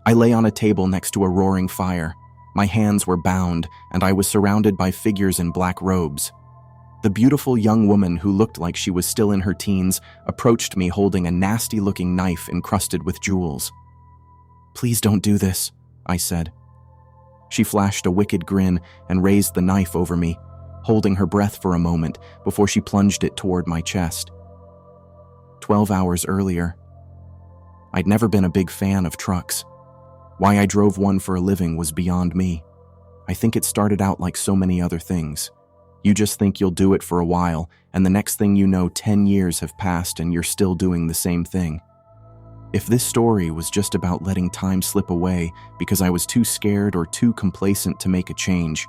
I lay on a table next to a roaring fire. My hands were bound, and I was surrounded by figures in black robes. The beautiful young woman who looked like she was still in her teens approached me holding a nasty-looking knife encrusted with jewels. "Please don't do this," I said. She flashed a wicked grin and raised the knife over me, holding her breath for a moment before she plunged it toward my chest. 12 hours earlier. I'd never been a big fan of trucks. Why I drove one for a living was beyond me. I think it started out like so many other things. You just think you'll do it for a while, and the next thing you know, 10 years have passed and you're still doing the same thing. If this story was just about letting time slip away because I was too scared or too complacent to make a change,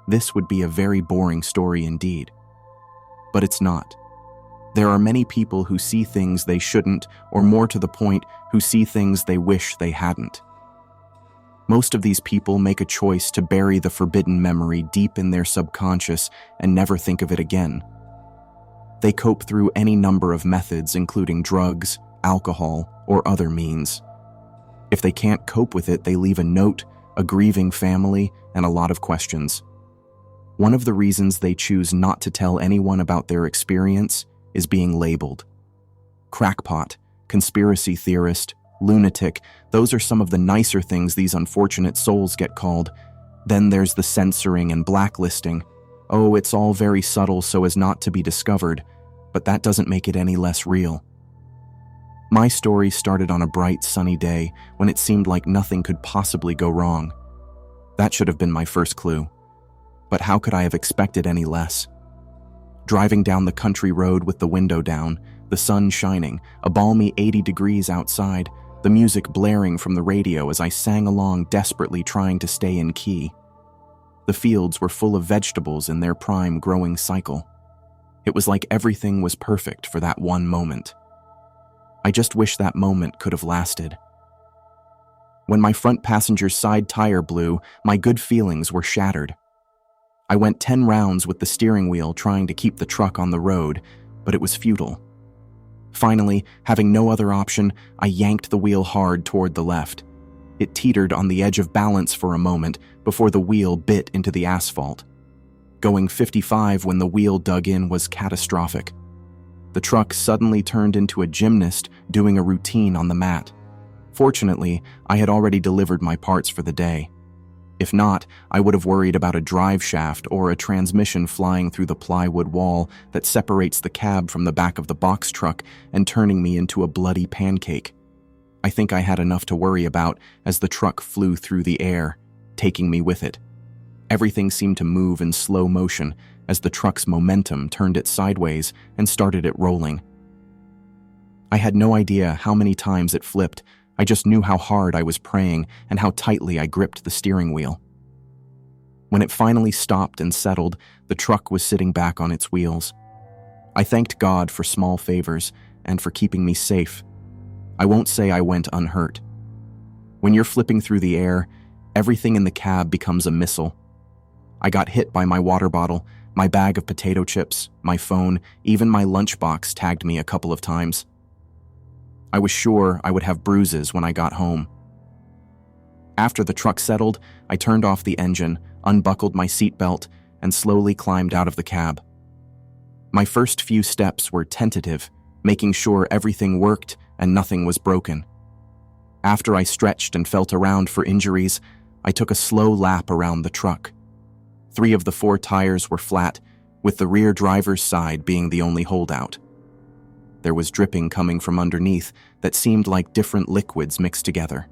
this would be a very boring story indeed. But it's not. There are many people who see things they shouldn't, or more to the point, who see things they wish they hadn't. Most of these people make a choice to bury the forbidden memory deep in their subconscious and never think of it again. They cope through any number of methods, including drugs, alcohol, or other means. If they can't cope with it, they leave a note, a grieving family, and a lot of questions. One of the reasons they choose not to tell anyone about their experience is being labeled. Crackpot, conspiracy theorist, lunatic, those are some of the nicer things these unfortunate souls get called. Then there's the censoring and blacklisting. Oh, it's all very subtle so as not to be discovered, but that doesn't make it any less real. My story started on a bright, sunny day when it seemed like nothing could possibly go wrong. That should have been my first clue. But how could I have expected any less? Driving down the country road with the window down, the sun shining, a balmy 80 degrees outside, the music blaring from the radio as I sang along desperately trying to stay in key. The fields were full of vegetables in their prime growing cycle. It was like everything was perfect for that one moment. I just wish that moment could have lasted. When my front passenger's side tire blew, my good feelings were shattered. I went 10 rounds with the steering wheel trying to keep the truck on the road, but it was futile. Finally, having no other option, I yanked the wheel hard toward the left. It teetered on the edge of balance for a moment before the wheel bit into the asphalt. Going 55 when the wheel dug in was catastrophic. The truck suddenly turned into a gymnast doing a routine on the mat. Fortunately, I had already delivered my parts for the day. If not, I would have worried about a drive shaft or a transmission flying through the plywood wall that separates the cab from the back of the box truck and turning me into a bloody pancake. I think I had enough to worry about as the truck flew through the air, taking me with it. Everything seemed to move in slow motion as the truck's momentum turned it sideways and started it rolling. I had no idea how many times it flipped. I just knew how hard I was praying and how tightly I gripped the steering wheel. When it finally stopped and settled, the truck was sitting back on its wheels. I thanked God for small favors and for keeping me safe. I won't say I went unhurt. When you're flipping through the air, everything in the cab becomes a missile. I got hit by my water bottle, my bag of potato chips, my phone, even my lunchbox tagged me a couple of times. I was sure I would have bruises when I got home. After the truck settled, I turned off the engine, unbuckled my seatbelt, and slowly climbed out of the cab. My first few steps were tentative, making sure everything worked and nothing was broken. After I stretched and felt around for injuries, I took a slow lap around the truck. 3 of the 4 tires were flat, with the rear driver's side being the only holdout. There was dripping coming from underneath that seemed like different liquids mixed together.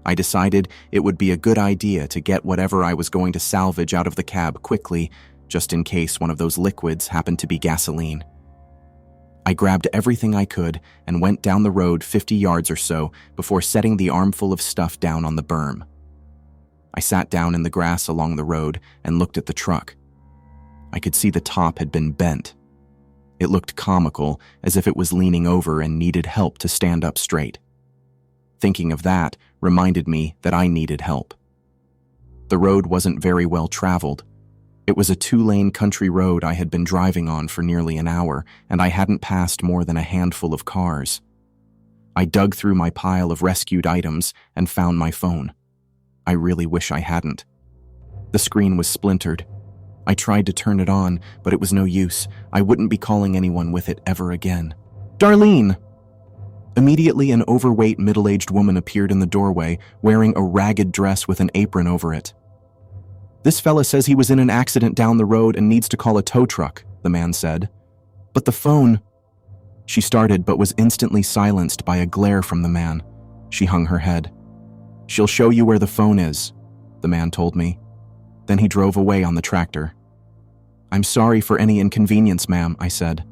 I decided it would be a good idea to get whatever I was going to salvage out of the cab quickly, just in case one of those liquids happened to be gasoline. I grabbed everything I could and went down the road 50 yards or so before setting the armful of stuff down on the berm. I sat down in the grass along the road and looked at the truck. I could see the top had been bent. It looked comical, as if it was leaning over and needed help to stand up straight. Thinking of that reminded me that I needed help. The road wasn't very well traveled. It was a 2-lane country road I had been driving on for nearly an hour, and I hadn't passed more than a handful of cars. I dug through my pile of rescued items and found my phone. I really wish I hadn't. The screen was splintered. I tried to turn it on, but it was no use. I wouldn't be calling anyone with it ever again. Darlene! Immediately, an overweight, middle-aged woman appeared in the doorway, wearing a ragged dress with an apron over it. This fella says he was in an accident down the road and needs to call a tow truck, the man said. But the phone... She started, but was instantly silenced by a glare from the man. She hung her head. She'll show you where the phone is, the man told me. Then he drove away on the tractor. I'm sorry for any inconvenience, ma'am, I said.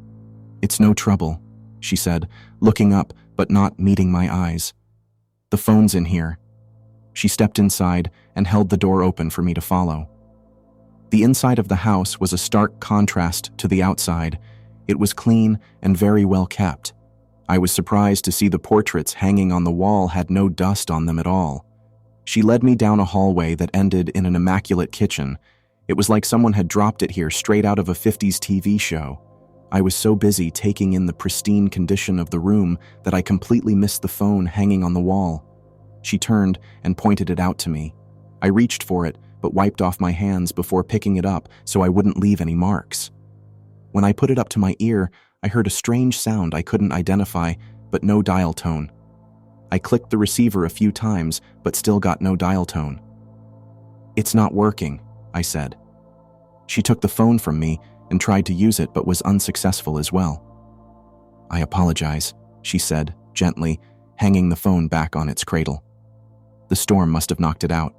It's no trouble, she said, looking up but not meeting my eyes. The phone's in here. She stepped inside and held the door open for me to follow. The inside of the house was a stark contrast to the outside. It was clean and very well kept. I was surprised to see the portraits hanging on the wall had no dust on them at all. She led me down a hallway that ended in an immaculate kitchen. It was like someone had dropped it here straight out of a 50s TV show. I was so busy taking in the pristine condition of the room that I completely missed the phone hanging on the wall. She turned and pointed it out to me. I reached for it, but wiped off my hands before picking it up so I wouldn't leave any marks. When I put it up to my ear, I heard a strange sound I couldn't identify, but no dial tone. I clicked the receiver a few times, but still got no dial tone. It's not working, I said. She took the phone from me and tried to use it, but was unsuccessful as well. I apologize, she said, gently, hanging the phone back on its cradle. The storm must have knocked it out.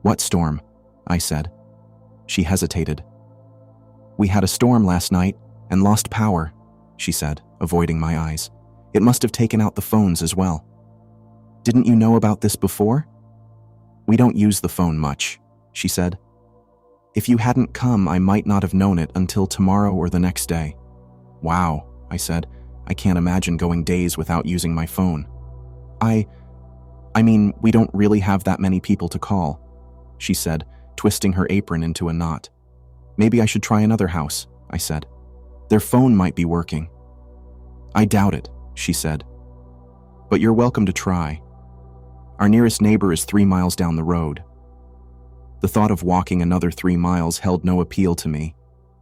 What storm? I said. She hesitated. We had a storm last night and lost power, she said, avoiding my eyes. It must have taken out the phones as well. Didn't you know about this before? We don't use the phone much, she said. If you hadn't come, I might not have known it until tomorrow or the next day. Wow, I said. I can't imagine going days without using my phone. I mean, we don't really have that many people to call, she said, twisting her apron into a knot. Maybe I should try another house, I said. Their phone might be working. I doubt it, she said. But you're welcome to try. Our nearest neighbor is 3 miles down the road. The thought of walking another 3 miles held no appeal to me,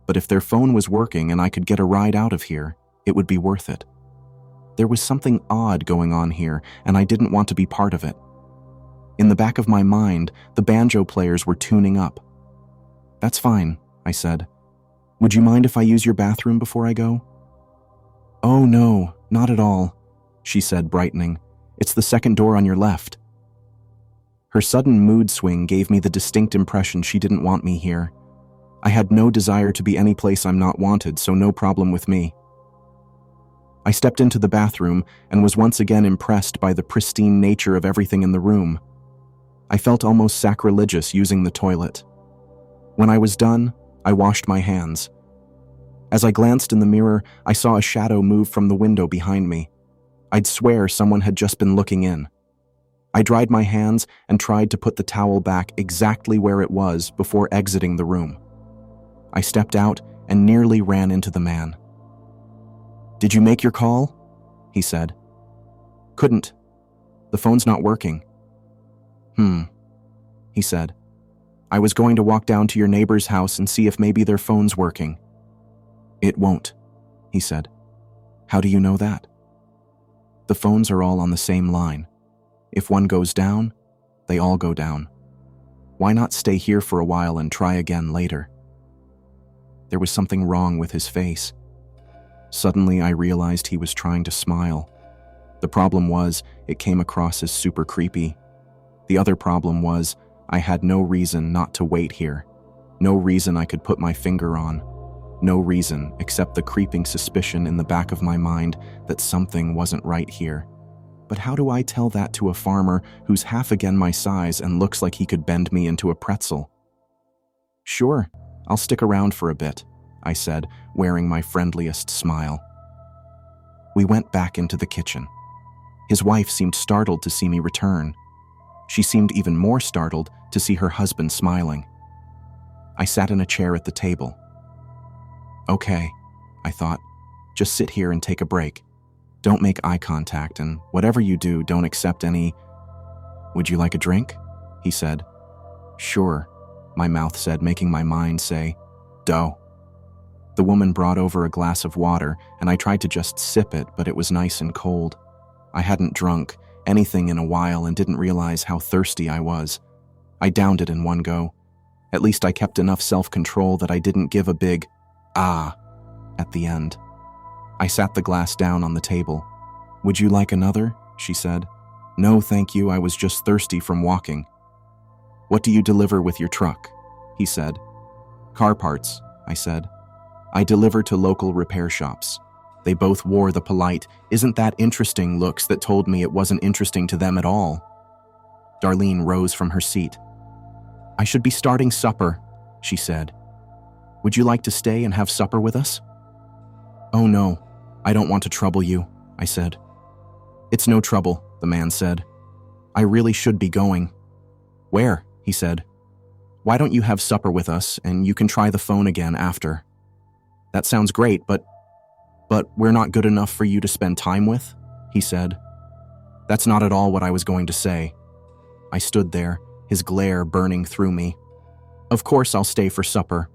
but if their phone was working and I could get a ride out of here, it would be worth it. There was something odd going on here, and I didn't want to be part of it. In the back of my mind, the banjo players were tuning up. That's fine, I said. Would you mind if I use your bathroom before I go? Oh no, not at all, she said, brightening. It's the second door on your left. Her sudden mood swing gave me the distinct impression she didn't want me here. I had no desire to be any place I'm not wanted, so no problem with me. I stepped into the bathroom and was once again impressed by the pristine nature of everything in the room. I felt almost sacrilegious using the toilet. When I was done, I washed my hands. As I glanced in the mirror, I saw a shadow move from the window behind me. I'd swear someone had just been looking in. I dried my hands and tried to put the towel back exactly where it was before exiting the room. I stepped out and nearly ran into the man. Did you make your call? He said. Couldn't. The phone's not working. He said. I was going to walk down to your neighbor's house and see if maybe their phone's working. It won't, he said. How do you know that? The phones are all on the same line. If one goes down, they all go down. Why not stay here for a while and try again later? There was something wrong with his face. Suddenly, I realized he was trying to smile. The problem was, it came across as super creepy. The other problem was, I had no reason not to wait here. No reason I could put my finger on. No reason except the creeping suspicion in the back of my mind that something wasn't right here. But how do I tell that to a farmer who's half again my size and looks like he could bend me into a pretzel? Sure, I'll stick around for a bit, I said, wearing my friendliest smile. We went back into the kitchen. His wife seemed startled to see me return. She seemed even more startled to see her husband smiling. I sat in a chair at the table. Okay, I thought, just sit here and take a break. Don't make eye contact, and whatever you do, don't accept any... Would you like a drink? He said. Sure, my mouth said, making my mind say, dough. The woman brought over a glass of water, and I tried to just sip it, but it was nice and cold. I hadn't drunk anything in a while and didn't realize how thirsty I was. I downed it in one go. At least I kept enough self-control that I didn't give a big, ah, at the end. I sat the glass down on the table. Would you like another? She said. No, thank you, I was just thirsty from walking. What do you deliver with your truck? He said. Car parts, I said. I deliver to local repair shops. They both wore the polite, isn't that interesting looks that told me it wasn't interesting to them at all. Darlene rose from her seat. I should be starting supper, she said. Would you like to stay and have supper with us? Oh no, I don't want to trouble you, I said. It's no trouble, the man said. I really should be going. Where? He said. Why don't you have supper with us and you can try the phone again after? That sounds great, but we're not good enough for you to spend time with, he said. That's not at all what I was going to say. I stood there, his glare burning through me. Of course I'll stay for supper.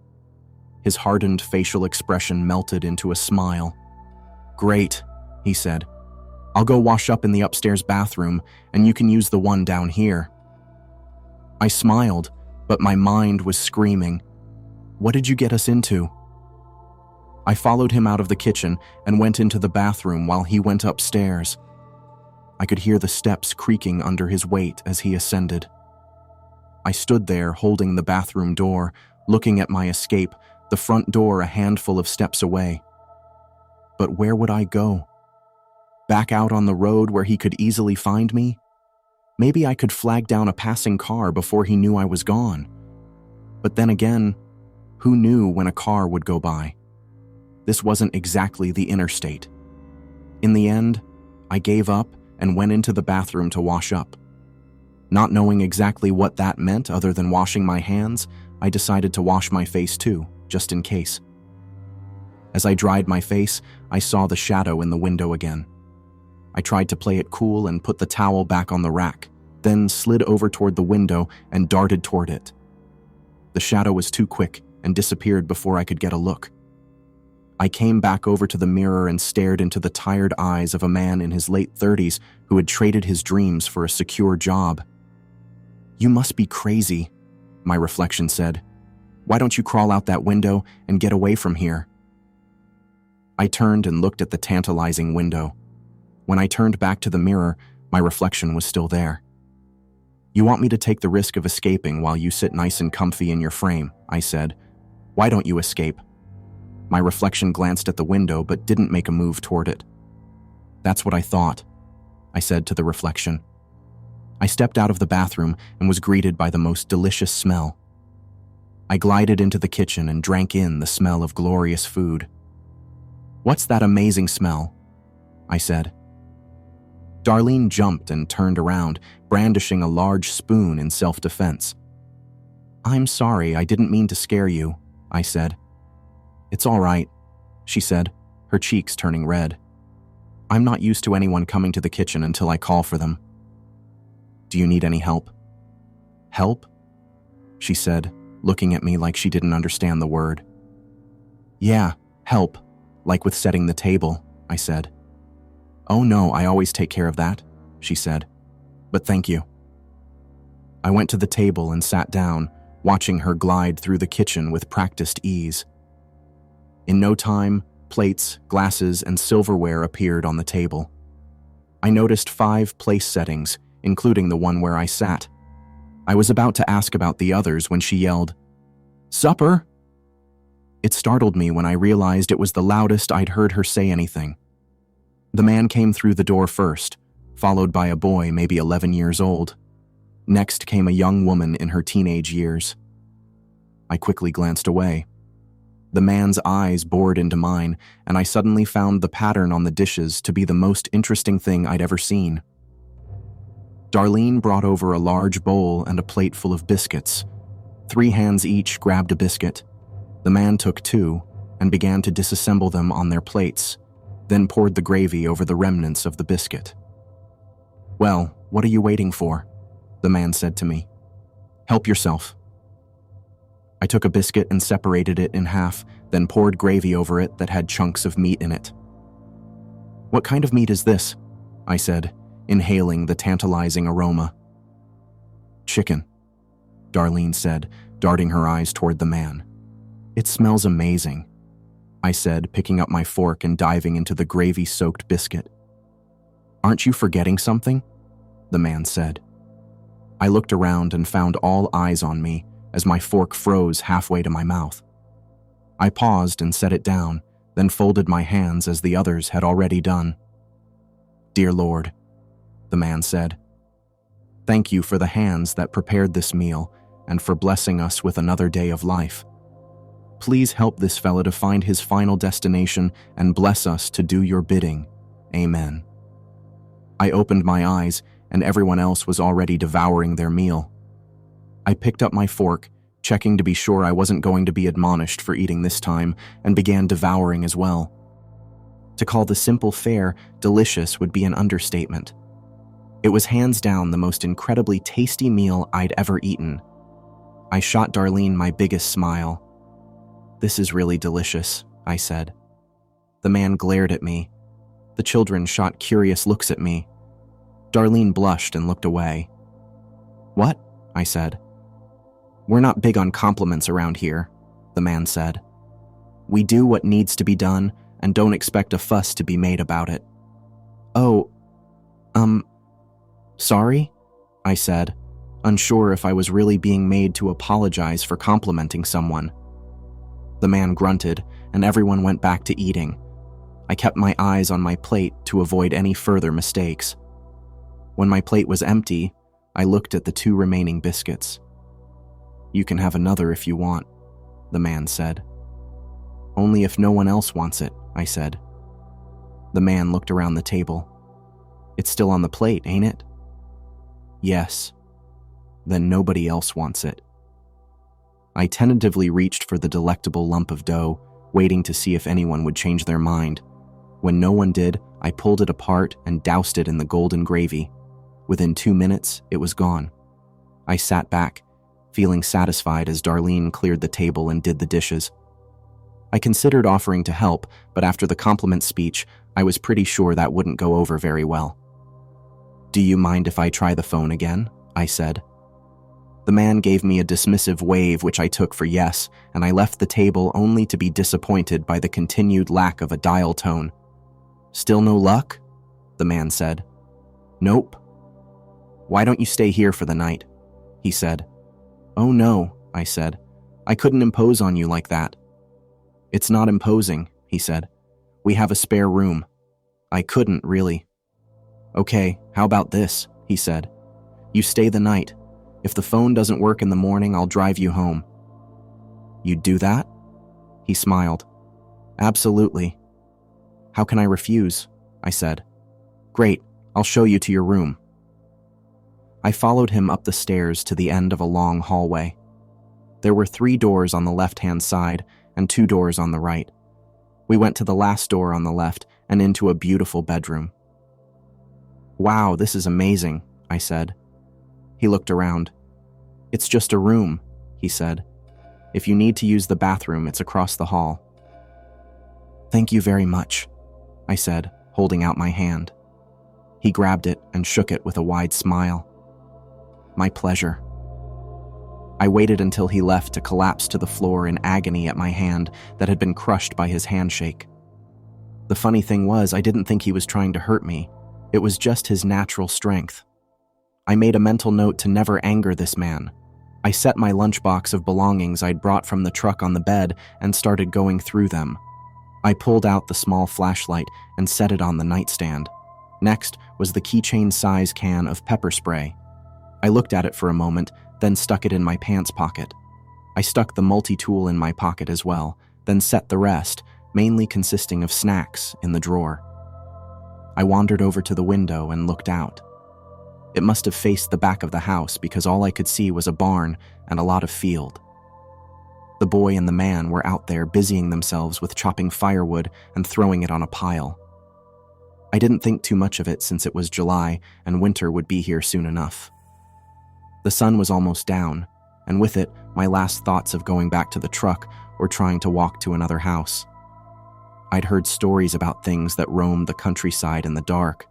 His hardened facial expression melted into a smile. Great, he said. I'll go wash up in the upstairs bathroom, and you can use the one down here. I smiled, but my mind was screaming. What did you get us into? I followed him out of the kitchen and went into the bathroom while he went upstairs. I could hear the steps creaking under his weight as he ascended. I stood there holding the bathroom door, looking at my escape, the front door a handful of steps away. But where would I go? Back out on the road where he could easily find me? Maybe I could flag down a passing car before he knew I was gone. But then again, who knew when a car would go by? This wasn't exactly the interstate. In the end, I gave up and went into the bathroom to wash up. Not knowing exactly what that meant other than washing my hands, I decided to wash my face too, just in case. As I dried my face, I saw the shadow in the window again. I tried to play it cool and put the towel back on the rack, then slid over toward the window and darted toward it. The shadow was too quick and disappeared before I could get a look. I came back over to the mirror and stared into the tired eyes of a man in his late 30s who had traded his dreams for a secure job. You must be crazy, my reflection said. Why don't you crawl out that window and get away from here? I turned and looked at the tantalizing window. When I turned back to the mirror, my reflection was still there. You want me to take the risk of escaping while you sit nice and comfy in your frame, I said. Why don't you escape? My reflection glanced at the window but didn't make a move toward it. That's what I thought, I said to the reflection. I stepped out of the bathroom and was greeted by the most delicious smell. I glided into the kitchen and drank in the smell of glorious food. What's that amazing smell? I said. Darlene jumped and turned around, brandishing a large spoon in self-defense. I'm sorry, I didn't mean to scare you, I said. It's all right, she said, her cheeks turning red. I'm not used to anyone coming to the kitchen until I call for them. Do you need any help? Help? She said, looking at me like she didn't understand the word. Yeah, help, like with setting the table, I said. Oh no, I always take care of that, she said. But thank you. I went to the table and sat down, watching her glide through the kitchen with practiced ease. In no time, plates, glasses, and silverware appeared on the table. I noticed 5 place settings, including the one where I sat. I was about to ask about the others when she yelled, "Supper!" It startled me when I realized it was the loudest I'd heard her say anything. The man came through the door first, followed by a boy maybe 11 years old. Next came a young woman in her teenage years. I quickly glanced away. The man's eyes bored into mine, and I suddenly found the pattern on the dishes to be the most interesting thing I'd ever seen. Darlene brought over a large bowl and a plate full of biscuits. 3 hands each grabbed a biscuit. The man took 2 and began to disassemble them on their plates. then poured the gravy over the remnants of the biscuit. "Well, what are you waiting for?" the man said to me. "Help yourself." I took a biscuit and separated it in half, then poured gravy over it that had chunks of meat in it. "What kind of meat is this?" I said, inhaling the tantalizing aroma. "Chicken," Darlene said, darting her eyes toward the man. "It smells amazing," I said, picking up my fork and diving into the gravy-soaked biscuit. "Aren't you forgetting something?" the man said. I looked around and found all eyes on me as my fork froze halfway to my mouth. I paused and set it down, then folded my hands as the others had already done. "Dear Lord," the man said, "thank you for the hands that prepared this meal and for blessing us with another day of life. Please help this fella to find his final destination and bless us to do your bidding. Amen." I opened my eyes, and everyone else was already devouring their meal. I picked up my fork, checking to be sure I wasn't going to be admonished for eating this time, and began devouring as well. To call the simple fare delicious would be an understatement. It was hands down the most incredibly tasty meal I'd ever eaten. I shot Darlene my biggest smile. "This is really delicious," I said. The man glared at me. The children shot curious looks at me. Darlene blushed and looked away. "What?" I said. "We're not big on compliments around here," the man said. "We do what needs to be done and don't expect a fuss to be made about it." "Oh, sorry?" I said, unsure if I was really being made to apologize for complimenting someone. The man grunted, and everyone went back to eating. I kept my eyes on my plate to avoid any further mistakes. When my plate was empty, I looked at the 2 remaining biscuits. "You can have another if you want," the man said. "Only if no one else wants it," I said. The man looked around the table. "It's still on the plate, ain't it?" "Yes." "Then nobody else wants it." I tentatively reached for the delectable lump of dough, waiting to see if anyone would change their mind. When no one did, I pulled it apart and doused it in the golden gravy. Within 2 minutes, it was gone. I sat back, feeling satisfied as Darlene cleared the table and did the dishes. I considered offering to help, but after the compliment speech, I was pretty sure that wouldn't go over very well. "Do you mind if I try the phone again?" I said. The man gave me a dismissive wave, which I took for yes, and I left the table only to be disappointed by the continued lack of a dial tone. "Still no luck?" the man said. "Nope." "Why don't you stay here for the night?" he said. "Oh no," I said. "I couldn't impose on you like that." "It's not imposing," he said. "We have a spare room." I couldn't, really. "Okay, how about this?" he said. "You stay the night. If the phone doesn't work in the morning, I'll drive you home." "You'd do that?" He smiled. "Absolutely." "How can I refuse?" I said. "Great, I'll show you to your room." I followed him up the stairs to the end of a long hallway. There were 3 doors on the left-hand side and 2 doors on the right. We went to the last door on the left and into a beautiful bedroom. "Wow, this is amazing," I said. He looked around. "It's just a room," he said. "If you need to use the bathroom, it's across the hall." "Thank you very much," I said, holding out my hand. He grabbed it and shook it with a wide smile. "My pleasure." I waited until he left to collapse to the floor in agony at my hand that had been crushed by his handshake. The funny thing was, I didn't think he was trying to hurt me. It was just his natural strength. I made a mental note to never anger this man. I set my lunchbox of belongings I'd brought from the truck on the bed and started going through them. I pulled out the small flashlight and set it on the nightstand. Next was the keychain-size can of pepper spray. I looked at it for a moment, then stuck it in my pants pocket. I stuck the multi-tool in my pocket as well, then set the rest, mainly consisting of snacks, in the drawer. I wandered over to the window and looked out. It must have faced the back of the house because all I could see was a barn and a lot of field. The boy and the man were out there busying themselves with chopping firewood and throwing it on a pile. I didn't think too much of it since it was July and winter would be here soon enough. The sun was almost down, and with it, my last thoughts of going back to the truck or trying to walk to another house. I'd heard stories about things that roamed the countryside in the dark.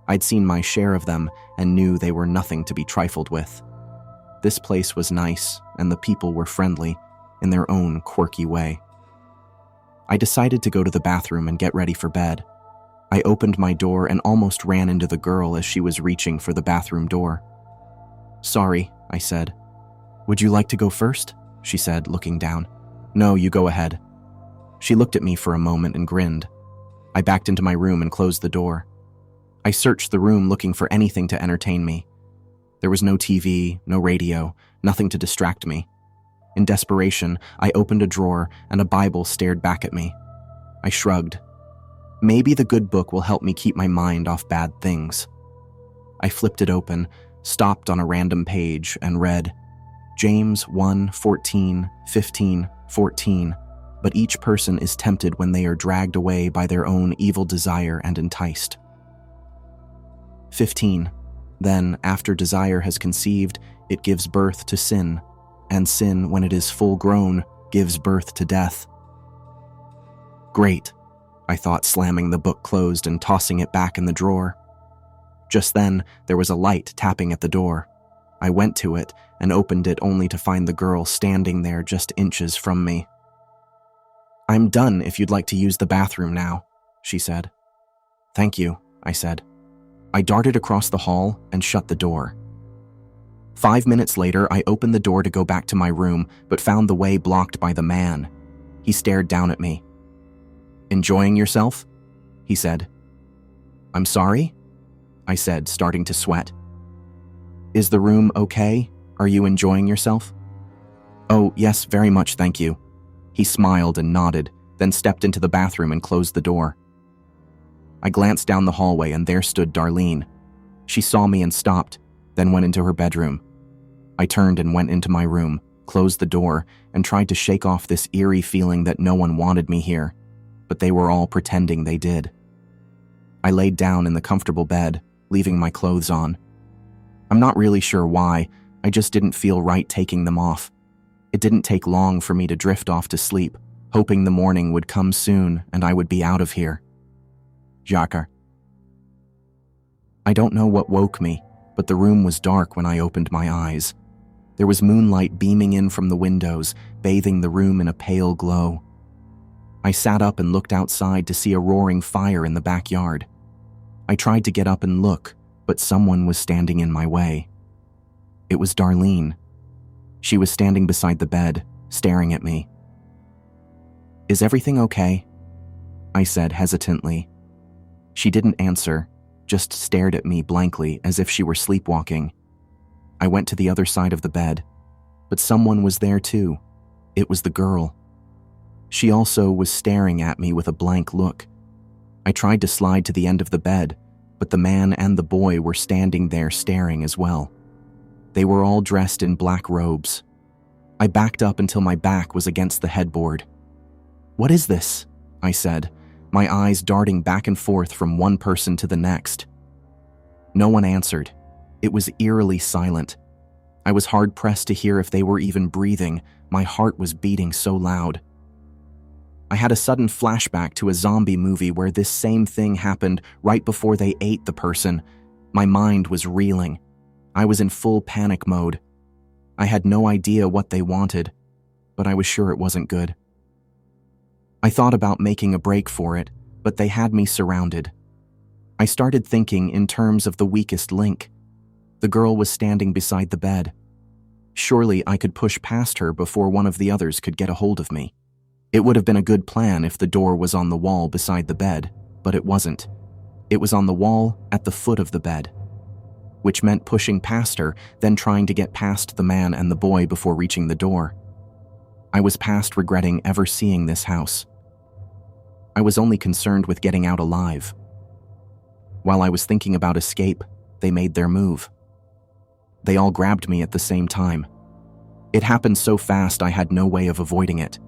I'd seen my share of them and knew they were nothing to be trifled with. This place was nice, and the people were friendly, in their own quirky way. I decided to go to the bathroom and get ready for bed. I opened my door and almost ran into the girl as she was reaching for the bathroom door. "Sorry," I said. "Would you like to go first?" she said, looking down. "No, you go ahead." She looked at me for a moment and grinned. I backed into my room and closed the door. I searched the room looking for anything to entertain me. There was no TV, no radio, nothing to distract me. In desperation, I opened a drawer and a Bible stared back at me. I shrugged. Maybe the good book will help me keep my mind off bad things. I flipped it open, stopped on a random page, and read James 1:14, 15, 14. But each person is tempted when they are dragged away by their own evil desire and enticed. 15. Then, after desire has conceived, it gives birth to sin, and sin, when it is full grown, gives birth to death. Great, I thought, slamming the book closed and tossing it back in the drawer. Just then, there was a light tapping at the door. I went to it and opened it only to find the girl standing there just inches from me. "I'm done if you'd like to use the bathroom now," she said. "Thank you," I said. I darted across the hall and shut the door. 5 minutes later, I opened the door to go back to my room, but found the way blocked by the man. He stared down at me. "Enjoying yourself?" he said. "I'm sorry?" I said, starting to sweat. "Is the room okay? Are you enjoying yourself?" "Oh, yes, very much, thank you." He smiled and nodded, then stepped into the bathroom and closed the door. I glanced down the hallway and there stood Darlene. She saw me and stopped, then went into her bedroom. I turned and went into my room, closed the door, and tried to shake off this eerie feeling that no one wanted me here, but they were all pretending they did. I laid down in the comfortable bed, leaving my clothes on. I'm not really sure why, I just didn't feel right taking them off. It didn't take long for me to drift off to sleep, hoping the morning would come soon and I would be out of here. Jacques. I don't know what woke me, but the room was dark when I opened my eyes. There was moonlight beaming in from the windows, bathing the room in a pale glow. I sat up and looked outside to see a roaring fire in the backyard. I tried to get up and look, but someone was standing in my way. It was Darlene. She was standing beside the bed, staring at me. "Is everything okay?" I said hesitantly. She didn't answer, just stared at me blankly as if she were sleepwalking. I went to the other side of the bed, but someone was there too. It was the girl. She also was staring at me with a blank look. I tried to slide to the end of the bed, but the man and the boy were standing there staring as well. They were all dressed in black robes. I backed up until my back was against the headboard. "What is this?" I said, my eyes darting back and forth from one person to the next. No one answered. It was eerily silent. I was hard-pressed to hear if they were even breathing. My heart was beating so loud. I had a sudden flashback to a zombie movie where this same thing happened right before they ate the person. My mind was reeling. I was in full panic mode. I had no idea what they wanted, but I was sure it wasn't good. I thought about making a break for it, but they had me surrounded. I started thinking in terms of the weakest link. The girl was standing beside the bed. Surely I could push past her before one of the others could get a hold of me. It would have been a good plan if the door was on the wall beside the bed, but it wasn't. It was on the wall at the foot of the bed, which meant pushing past her, then trying to get past the man and the boy before reaching the door. I was past regretting ever seeing this house. I was only concerned with getting out alive. While I was thinking about escape, they made their move. They all grabbed me at the same time. It happened so fast I had no way of avoiding it.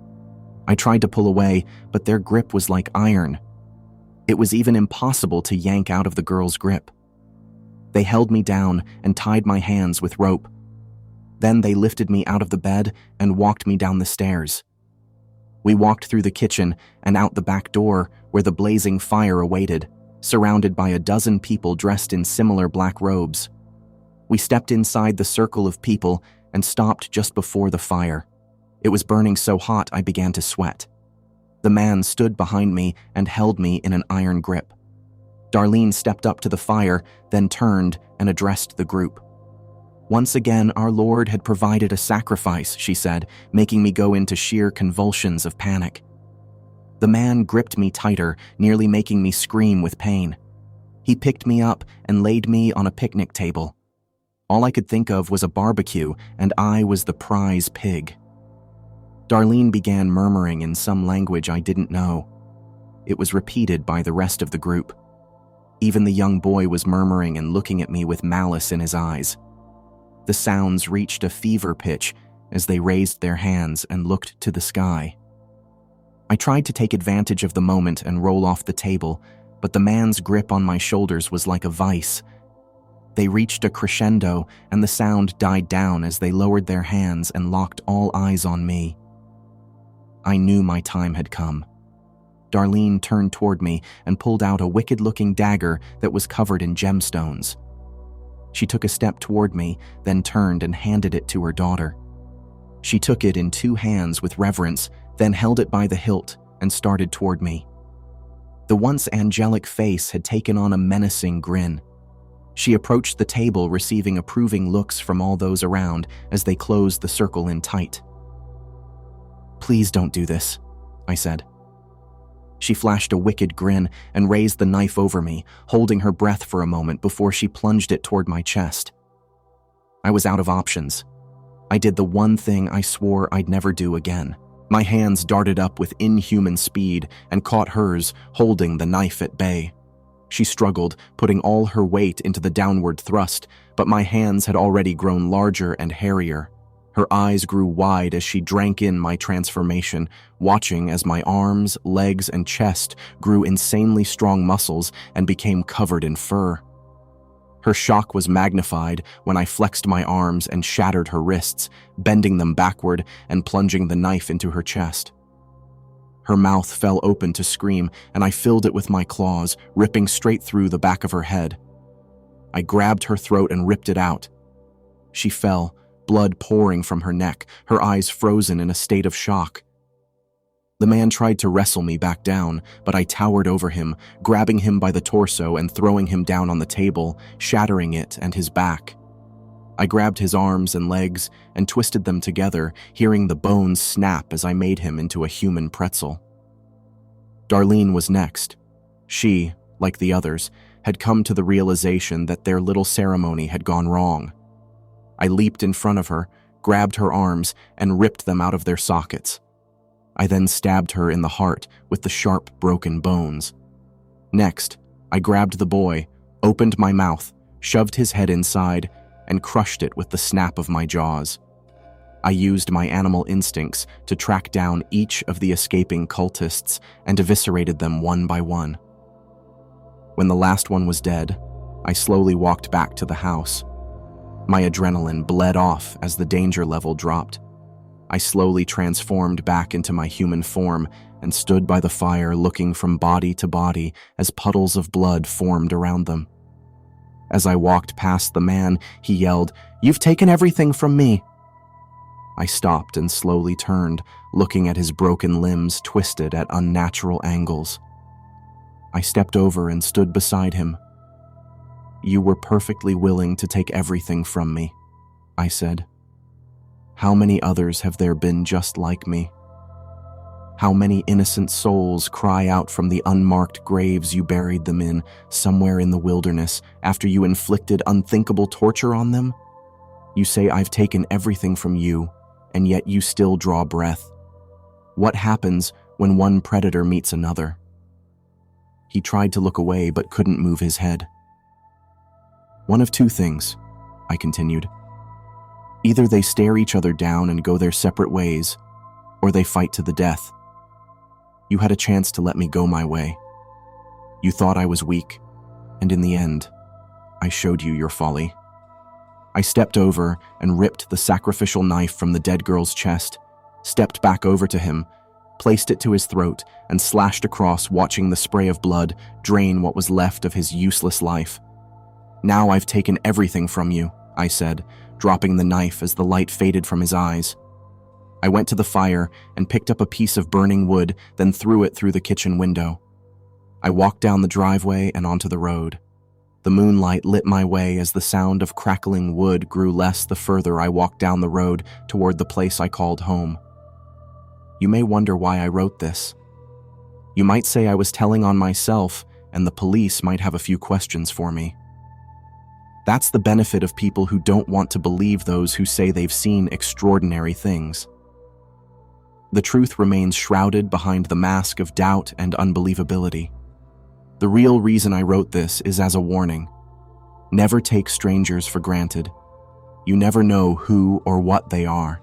I tried to pull away, but their grip was like iron. It was even impossible to yank out of the girl's grip. They held me down and tied my hands with rope. Then they lifted me out of the bed and walked me down the stairs. We walked through the kitchen and out the back door where the blazing fire awaited, surrounded by a dozen people dressed in similar black robes. We stepped inside the circle of people and stopped just before the fire. It was burning so hot I began to sweat. The man stood behind me and held me in an iron grip. Darlene stepped up to the fire, then turned and addressed the group. "Once again, our Lord had provided a sacrifice," she said, making me go into sheer convulsions of panic. The man gripped me tighter, nearly making me scream with pain. He picked me up and laid me on a picnic table. All I could think of was a barbecue, and I was the prize pig. Darlene began murmuring in some language I didn't know. It was repeated by the rest of the group. Even the young boy was murmuring and looking at me with malice in his eyes. The sounds reached a fever pitch as they raised their hands and looked to the sky. I tried to take advantage of the moment and roll off the table, but the man's grip on my shoulders was like a vice. They reached a crescendo, and the sound died down as they lowered their hands and locked all eyes on me. I knew my time had come. Darlene turned toward me and pulled out a wicked-looking dagger that was covered in gemstones. She took a step toward me, then turned and handed it to her daughter. She took it in 2 hands with reverence, then held it by the hilt and started toward me. The once angelic face had taken on a menacing grin. She approached the table, receiving approving looks from all those around as they closed the circle in tight. "Please don't do this," I said. She flashed a wicked grin and raised the knife over me, holding her breath for a moment before she plunged it toward my chest. I was out of options. I did the one thing I swore I'd never do again. My hands darted up with inhuman speed and caught hers, holding the knife at bay. She struggled, putting all her weight into the downward thrust, but my hands had already grown larger and hairier. Her eyes grew wide as she drank in my transformation, watching as my arms, legs, and chest grew insanely strong muscles and became covered in fur. Her shock was magnified when I flexed my arms and shattered her wrists, bending them backward and plunging the knife into her chest. Her mouth fell open to scream, and I filled it with my claws, ripping straight through the back of her head. I grabbed her throat and ripped it out. She fell, blood pouring from her neck, her eyes frozen in a state of shock. The man tried to wrestle me back down, but I towered over him, grabbing him by the torso and throwing him down on the table, shattering it and his back. I grabbed his arms and legs and twisted them together, hearing the bones snap as I made him into a human pretzel. Darlene was next. She, like the others, had come to the realization that their little ceremony had gone wrong. I leaped in front of her, grabbed her arms, and ripped them out of their sockets. I then stabbed her in the heart with the sharp, broken bones. Next, I grabbed the boy, opened my mouth, shoved his head inside, and crushed it with the snap of my jaws. I used my animal instincts to track down each of the escaping cultists and eviscerated them one by one. When the last one was dead, I slowly walked back to the house. My adrenaline bled off as the danger level dropped. I slowly transformed back into my human form and stood by the fire looking from body to body as puddles of blood formed around them. As I walked past the man, he yelled, "You've taken everything from me." I stopped and slowly turned, looking at his broken limbs twisted at unnatural angles. I stepped over and stood beside him. "You were perfectly willing to take everything from me," I said. "How many others have there been just like me? How many innocent souls cry out from the unmarked graves you buried them in, somewhere in the wilderness, after you inflicted unthinkable torture on them? You say I've taken everything from you, and yet you still draw breath. What happens when one predator meets another?" He tried to look away but couldn't move his head. "One of 2 things," I continued. "Either they stare each other down and go their separate ways, or they fight to the death. You had a chance to let me go my way. You thought I was weak, and in the end, I showed you your folly. I stepped over and ripped the sacrificial knife from the dead girl's chest, stepped back over to him, placed it to his throat, and slashed across, watching the spray of blood drain what was left of his useless life. Now I've taken everything from you, I said, dropping the knife as the light faded from his eyes. I went to the fire and picked up a piece of burning wood, then threw it through the kitchen window. I walked down the driveway and onto the road. The moonlight lit my way as the sound of crackling wood grew less the further I walked down the road toward the place I called home. You may wonder why I wrote this. You might say I was telling on myself, and the police might have a few questions for me. That's the benefit of people who don't want to believe those who say they've seen extraordinary things. The truth remains shrouded behind the mask of doubt and unbelievability. The real reason I wrote this is as a warning. Never take strangers for granted. You never know who or what they are.